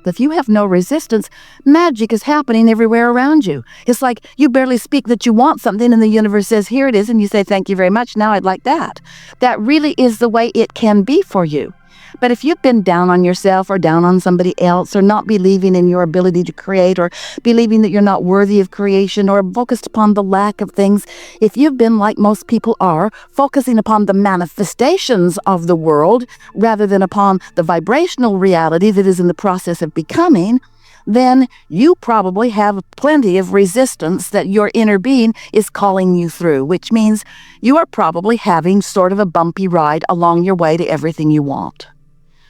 If you have no resistance, magic is happening everywhere around you. It's like you barely speak that you want something and the universe says, here it is, and you say, thank you very much, now I'd like that. That really is the way it can be for you. But if you've been down on yourself or down on somebody else, or not believing in your ability to create, or believing that you're not worthy of creation, or focused upon the lack of things, if you've been, like most people are, focusing upon the manifestations of the world rather than upon the vibrational reality that is in the process of becoming, then you probably have plenty of resistance that your inner being is calling you through, which means you are probably having sort of a bumpy ride along your way to everything you want.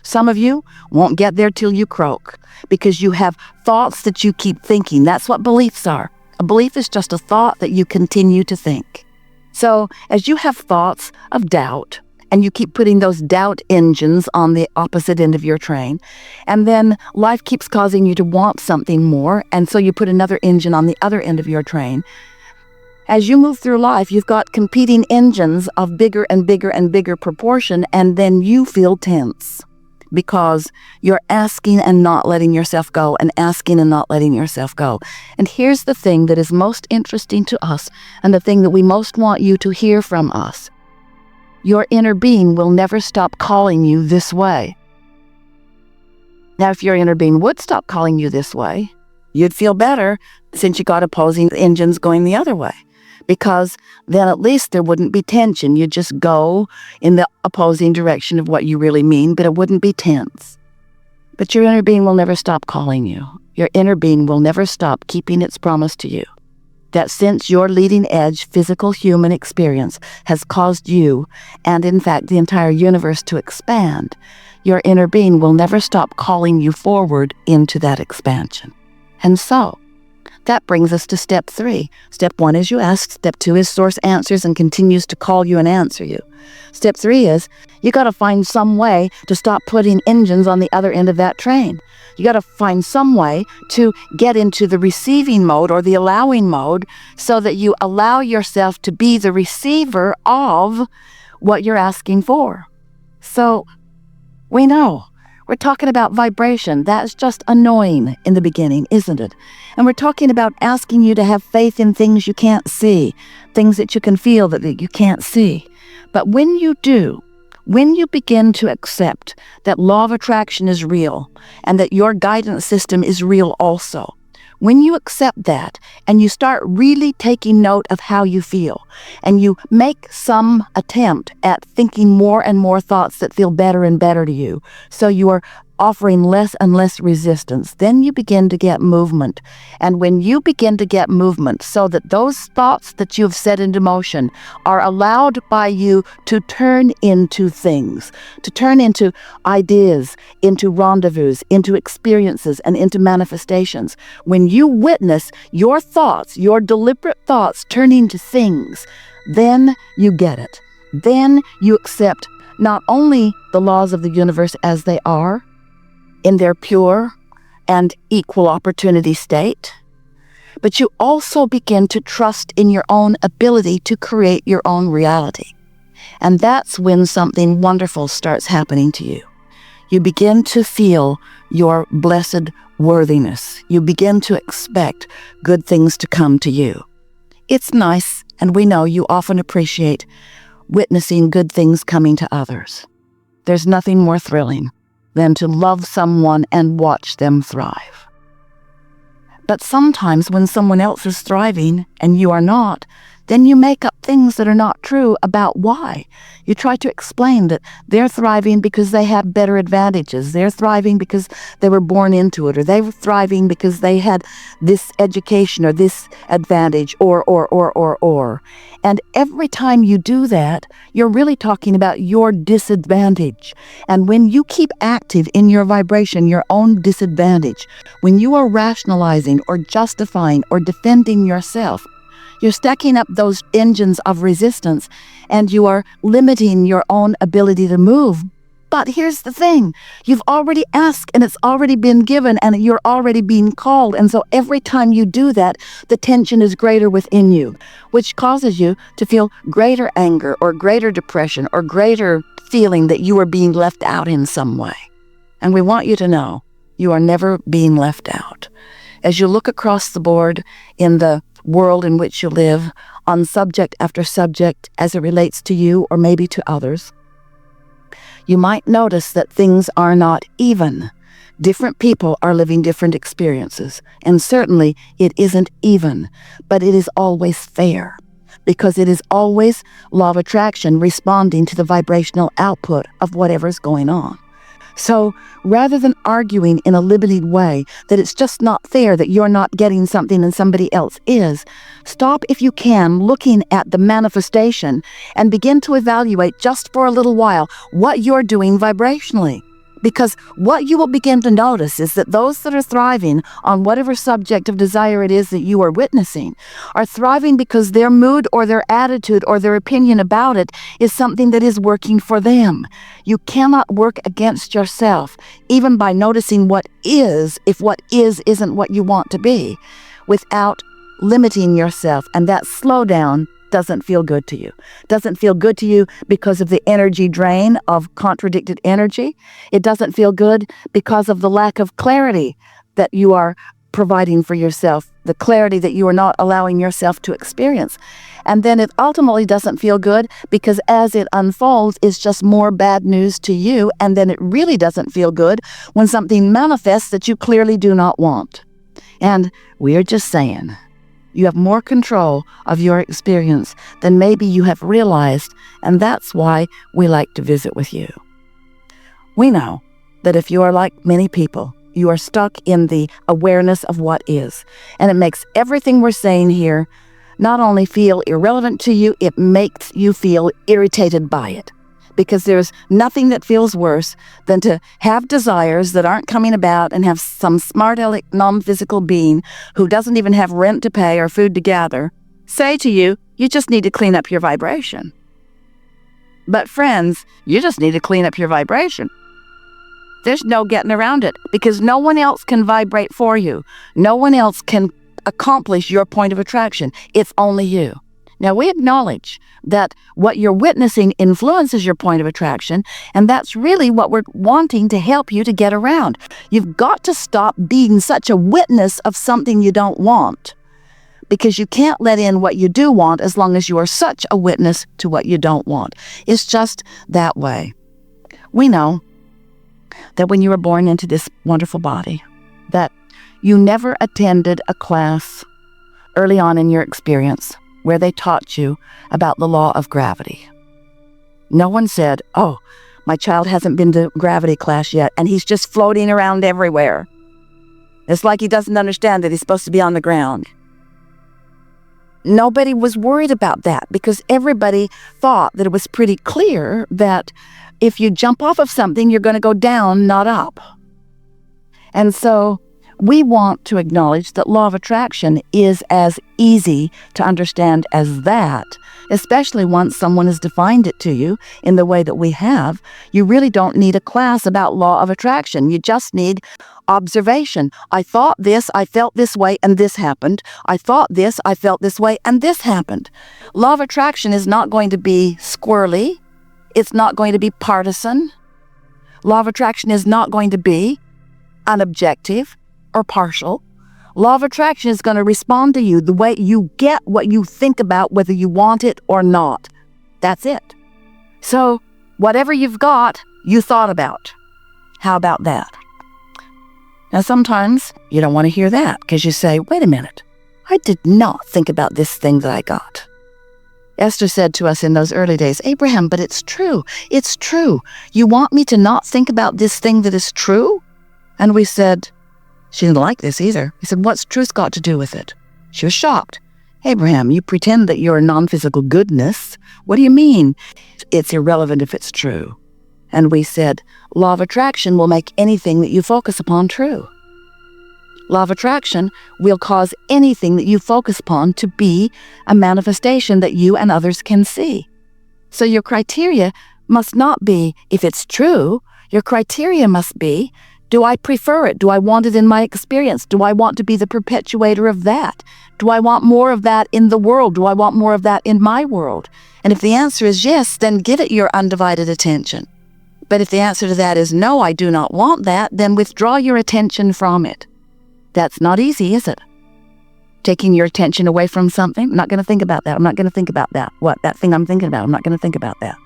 Some of you won't get there till you croak because you have thoughts that you keep thinking. That's what beliefs are. A belief is just a thought that you continue to think. So as you have thoughts of doubt, and you keep putting those doubt engines on the opposite end of your train, and then life keeps causing you to want something more, and so you put another engine on the other end of your train. As you move through life, you've got competing engines of bigger and bigger and bigger proportion, and then you feel tense because you're asking and not letting yourself go, and asking and not letting yourself go. And here's the thing that is most interesting to us, and the thing that we most want you to hear from us. Your inner being will never stop calling you this way. Now, if your inner being would stop calling you this way, you'd feel better since you got opposing engines going the other way, because then at least there wouldn't be tension. You'd just go in the opposing direction of what you really mean, but it wouldn't be tense. But your inner being will never stop calling you. Your inner being will never stop keeping its promise to you. That since your leading edge physical human experience has caused you, and in fact the entire universe, to expand, your inner being will never stop calling you forward into that expansion. And so, that brings us to step 3. Step 1 is you ask. Step 2 is source answers and continues to call you and answer you. Step 3 is you got to find some way to stop putting engines on the other end of that train. You got to find some way to get into the receiving mode or the allowing mode so that you allow yourself to be the receiver of what you're asking for. So we know we're talking about vibration. That's just annoying in the beginning, isn't it? And we're talking about asking you to have faith in things you can't see, things that you can feel that you can't see. But when you do, when you begin to accept that law of attraction is real and that your guidance system is real also, when you accept that and you start really taking note of how you feel, and you make some attempt at thinking more and more thoughts that feel better and better to you, so you are offering less and less resistance, then you begin to get movement. And when you begin to get movement so that those thoughts that you've set into motion are allowed by you to turn into things, to turn into ideas, into rendezvous, into experiences, and into manifestations, when you witness your thoughts, your deliberate thoughts turning to things, then you get it. Then you accept not only the laws of the universe as they are, in their pure and equal opportunity state, but you also begin to trust in your own ability to create your own reality. And that's when something wonderful starts happening to you. You begin to feel your blessed worthiness. You begin to expect good things to come to you. It's nice, and we know you often appreciate witnessing good things coming to others. There's nothing more thrilling than to love someone and watch them thrive. But sometimes when someone else is thriving and you are not, then you make up things that are not true about why. You try to explain that they're thriving because they have better advantages. They're thriving because they were born into it, or they were thriving because they had this education or this advantage, or. And every time you do that, you're really talking about your disadvantage. And when you keep active in your vibration, your own disadvantage, when you are rationalizing or justifying or defending yourself, you're stacking up those engines of resistance, and you are limiting your own ability to move. But here's the thing. You've already asked, and it's already been given, and you're already being called. And so every time you do that, the tension is greater within you, which causes you to feel greater anger or greater depression or greater feeling that you are being left out in some way. And we want you to know You are never being left out. As you look across the board in the world in which you live, on subject after subject as it relates to you or maybe to others, you might notice that things are not even. Different people are living different experiences, and certainly it isn't even, but it is always fair, because it is always law of attraction responding to the vibrational output of whatever's going on. So rather than arguing in a limited way that it's just not fair that you're not getting something and somebody else is, stop if you can looking at the manifestation and begin to evaluate just for a little while what you're doing vibrationally. Because what you will begin to notice is that those that are thriving on whatever subject of desire it is that you are witnessing are thriving because their mood or their attitude or their opinion about it is something that is working for them. You cannot work against yourself, even by noticing what is, if what is isn't what you want to be, without limiting yourself. And that slowdown doesn't feel good to you. Doesn't feel good to you because of the energy drain of contradicted energy. It doesn't feel good because of the lack of clarity that you are providing for yourself, the clarity that you are not allowing yourself to experience. And then it ultimately doesn't feel good because as it unfolds, it's just more bad news to you. And then it really doesn't feel good when something manifests that you clearly do not want. And we're just saying, you have more control of your experience than maybe you have realized, and that's why we like to visit with you. We know that if you are like many people, you are stuck in the awareness of what is, and it makes everything we're saying here not only feel irrelevant to you, it makes you feel irritated by it. Because there's nothing that feels worse than to have desires that aren't coming about and have some smart aleck non-physical being who doesn't even have rent to pay or food to gather say to you, you just need to clean up your vibration. But friends, you just need to clean up your vibration. There's no getting around it because no one else can vibrate for you. No one else can accomplish your point of attraction. It's only you. Now, we acknowledge that what you're witnessing influences your point of attraction, and that's really what we're wanting to help you to get around. You've got to stop being such a witness of something you don't want, because you can't let in what you do want as long as you are such a witness to what you don't want. It's just that way. We know that when you were born into this wonderful body, that you never attended a class early on in your experience where they taught you about the law of gravity. No one said, oh, my child hasn't been to gravity class yet, and he's just floating around everywhere. It's like he doesn't understand that he's supposed to be on the ground. Nobody was worried about that because everybody thought that it was pretty clear that if you jump off of something, you're going to go down, not up. And so we want to acknowledge that law of attraction is as easy to understand as that, especially once someone has defined it to you in the way that we have. You really don't need a class about law of attraction. You just need observation. I thought this, I felt this way, and this happened. I thought this, I felt this way, and this happened. Law of attraction is not going to be squirrely. It's not going to be partisan. Law of attraction is not going to be unobjective or partial. Law of attraction is going to respond to you the way you get what you think about, whether you want it or not. That's it. So whatever you've got, you thought about. How about that? Now sometimes you don't want to hear that because you say, wait a minute, I did not think about this thing that I got. Esther said to us in those early days, Abraham, but it's true. It's true. You want me to not think about this thing that is true? And we said, she didn't like this either. He said, what's truth got to do with it? She was shocked. Abraham, you pretend that you're a non-physical goodness. What do you mean? It's irrelevant if it's true. And we said, law of attraction will make anything that you focus upon true. Law of attraction will cause anything that you focus upon to be a manifestation that you and others can see. So your criteria must not be if it's true. Your criteria must be, do I prefer it? Do I want it in my experience? Do I want to be the perpetuator of that? Do I want more of that in the world? Do I want more of that in my world? And if the answer is yes, then give it your undivided attention. But if the answer to that is no, I do not want that, then withdraw your attention from it. That's not easy, is it? Taking your attention away from something. I'm not going to think about that. I'm not going to think about that. What? That thing I'm thinking about. I'm not going to think about that.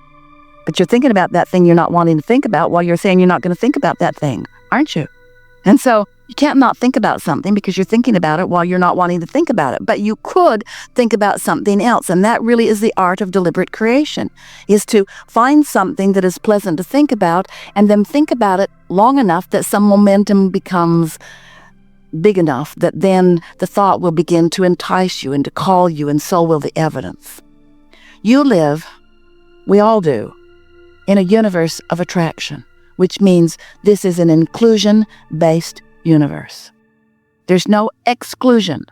But you're thinking about that thing you're not wanting to think about while you're saying you're not going to think about that thing, aren't you? And so you can't not think about something because you're thinking about it while you're not wanting to think about it. But you could think about something else. And that really is the art of deliberate creation, is to find something that is pleasant to think about and then think about it long enough that some momentum becomes big enough that then the thought will begin to entice you and to call you, and so will the evidence. You live, we all do, in a universe of attraction, which means this is an inclusion-based universe. There's no exclusion.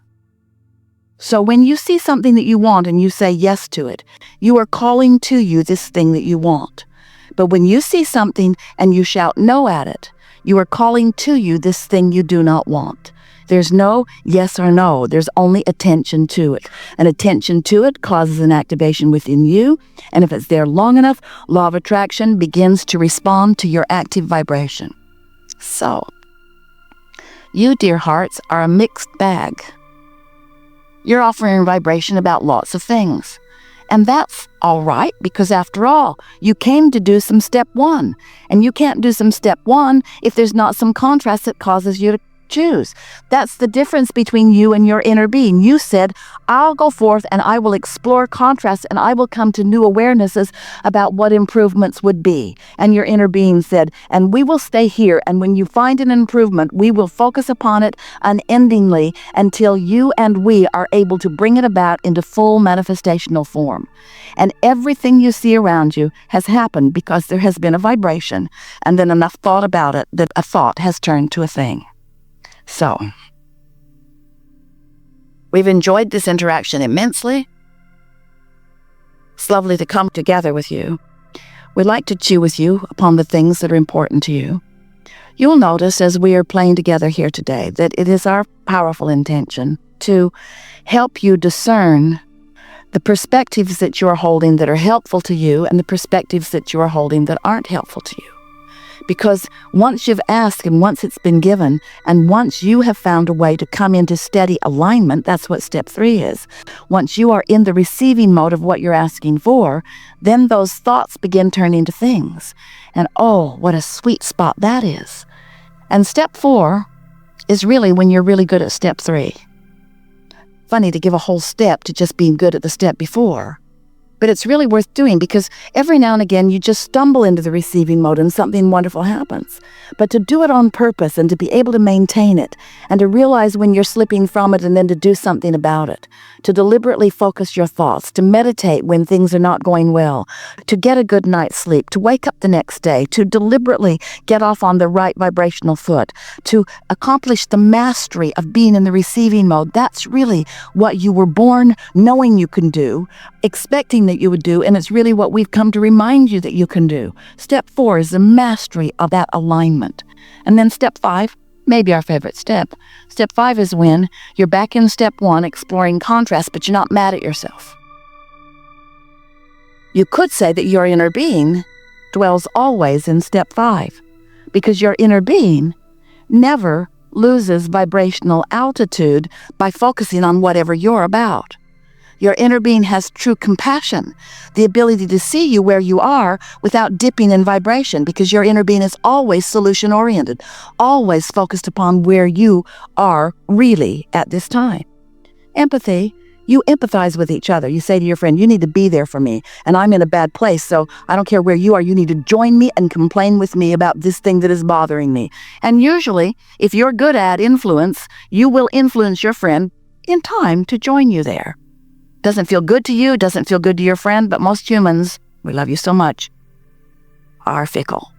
So when you see something that you want and you say yes to it, you are calling to you this thing that you want. But when you see something and you shout no at it, you are calling to you this thing you do not want. There's no yes or no. There's only attention to it. And attention to it causes an activation within you. And if it's there long enough, law of attraction begins to respond to your active vibration. So, you, dear hearts, are a mixed bag. You're offering vibration about lots of things. And that's all right, because after all, you came to do some step one. And you can't do some step one if there's not some contrast that causes you to choose. That's the difference between you and your inner being. You said, I'll go forth and I will explore contrasts and I will come to new awarenesses about what improvements would be. And your inner being said, and we will stay here, and when you find an improvement, we will focus upon it unendingly until you and we are able to bring it about into full manifestational form. And everything you see around you has happened because there has been a vibration and then enough thought about it that a thought has turned to a thing. So, we've enjoyed this interaction immensely. It's lovely to come together with you. We'd like to chew with you upon the things that are important to you. You'll notice as we are playing together here today that it is our powerful intention to help you discern the perspectives that you are holding that are helpful to you and the perspectives that you are holding that aren't helpful to you. Because once you've asked and once it's been given, and once you have found a way to come into steady alignment, that's what step 3 is. Once you are in the receiving mode of what you're asking for, then those thoughts begin turning into things. And oh, what a sweet spot that is. And step 4 is really when you're really good at step 3. Funny to give a whole step to just being good at the step before. But it's really worth doing because every now and again you just stumble into the receiving mode and something wonderful happens. But to do it on purpose and to be able to maintain it and to realize when you're slipping from it and then to do something about it, to deliberately focus your thoughts, to meditate when things are not going well, to get a good night's sleep, to wake up the next day, to deliberately get off on the right vibrational foot, to accomplish the mastery of being in the receiving mode. That's really what you were born knowing you can do, expecting that you would do, and it's really what we've come to remind you that you can do. Step 4 is the mastery of that alignment. And then step 5, maybe our favorite step. Step 5 is when you're back in step 1 exploring contrast, but you're not mad at yourself. You could say that your inner being dwells always in step 5, because your inner being never loses vibrational altitude by focusing on whatever you're about. Your inner being has true compassion, the ability to see you where you are without dipping in vibration, because your inner being is always solution-oriented, always focused upon where you are really at this time. Empathy, you empathize with each other. You say to your friend, you need to be there for me, and I'm in a bad place, so I don't care where you are, you need to join me and complain with me about this thing that is bothering me. And usually, if you're good at influence, you will influence your friend in time to join you there. Doesn't feel good to you, doesn't feel good to your friend, but most humans, we love you so much, are fickle.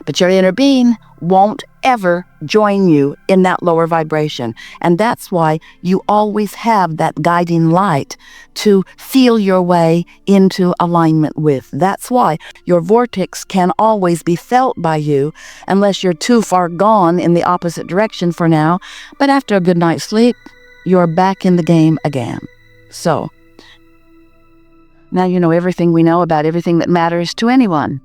But your inner being won't ever join you in that lower vibration. And that's why you always have that guiding light to feel your way into alignment with. That's why your vortex can always be felt by you, unless you're too far gone in the opposite direction for now. But after a good night's sleep, you're back in the game again. So, now you know everything we know about everything that matters to anyone.